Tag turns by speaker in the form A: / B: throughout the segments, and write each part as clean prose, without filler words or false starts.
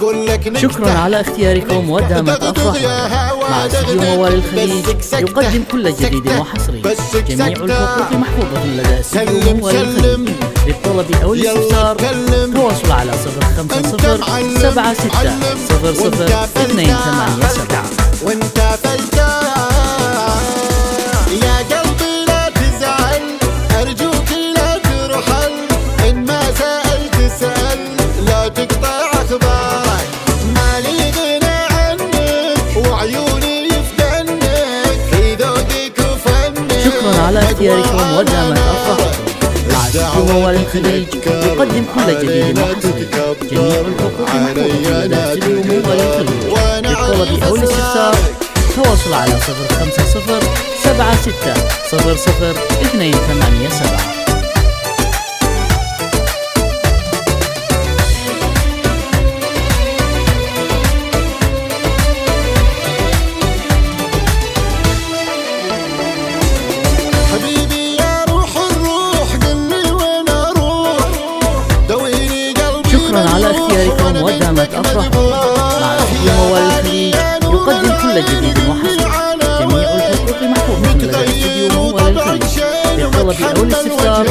A: اقول لك نكتة.
B: شكرا على اختياركم ودامت أفراحكم. مع استديو موال الخليج يقدم كل جديد وحصري. جميع الحقوق محفوظة لدى استديو موال الخليج. للطلب أو الاستفسار تواصل على 050 76 00 287.
A: وانت فلتان يا قلبي لا تزعل، ارجوك لا ترحل، ان ما سألت اسأل، لا تقطع اخبارك، مالي غنى عنك وعيوني يفتنك، في ذوقك وفنك.
B: شكرا على اختياركم ودامت أفراحكم. مع استديو موال الخليج يقدم كل جديد وحصري. جميع الحقوق محفوظة لدى استديو موال الخليج. للطلب أو الاستفسار تواصل على 050 76 00 287.
A: حبيبي يا روح الروح قل لي وين اروح، دويني قلبي.
B: شكرا على اختياركم ودامت أفراحكم. مع استديو موال الخليج يقدم كل جديد وحصري. جميع الحقوق محفوظة لدى استديو موال الخليج. للطلب أو الاستفسار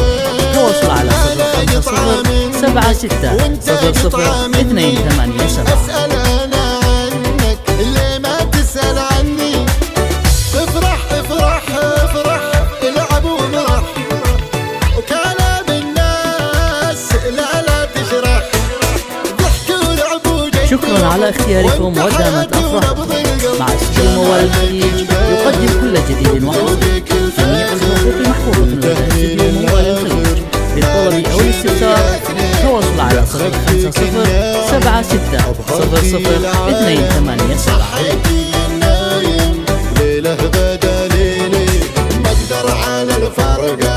B: تواصل على 050 76 00 287.
A: اسأل انا عنك اللي ما تسأل عني، افرح افرح افرح العب ومرح، وكلام الناس لا تجرح، ضحك ولعب وجد.
B: شكرا على اختياركم ودامت أفراحكم. مع استديو موال الخليج يقدم كل جديد وحصري. جميع الحقوق محفوظة لدى استديو موال الخليج. للطلب أو الاستفسار تواصل على 050 76 00 287.
A: ليله غدا ليلي ما اقدر على الفرقه،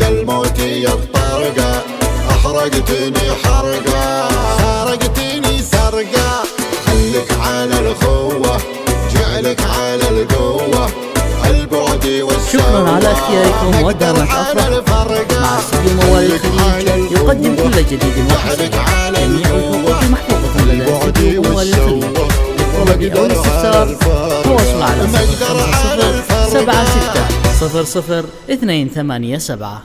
A: يا الموت يا الطرقه، احرقتني حرقه، سرقتني سرقه، خليك على الخوه، جعلك على القوه، البعد والسوء.
B: شكرا على اختياركم ودامت أفراحكم. مع استديو موال الخليج يقدم كل جديد وحصري. جميع الحقوق محفوظة لدى استديو موال الخليج. للطلب أو الاستفسار تواصل على 050 76 00 287.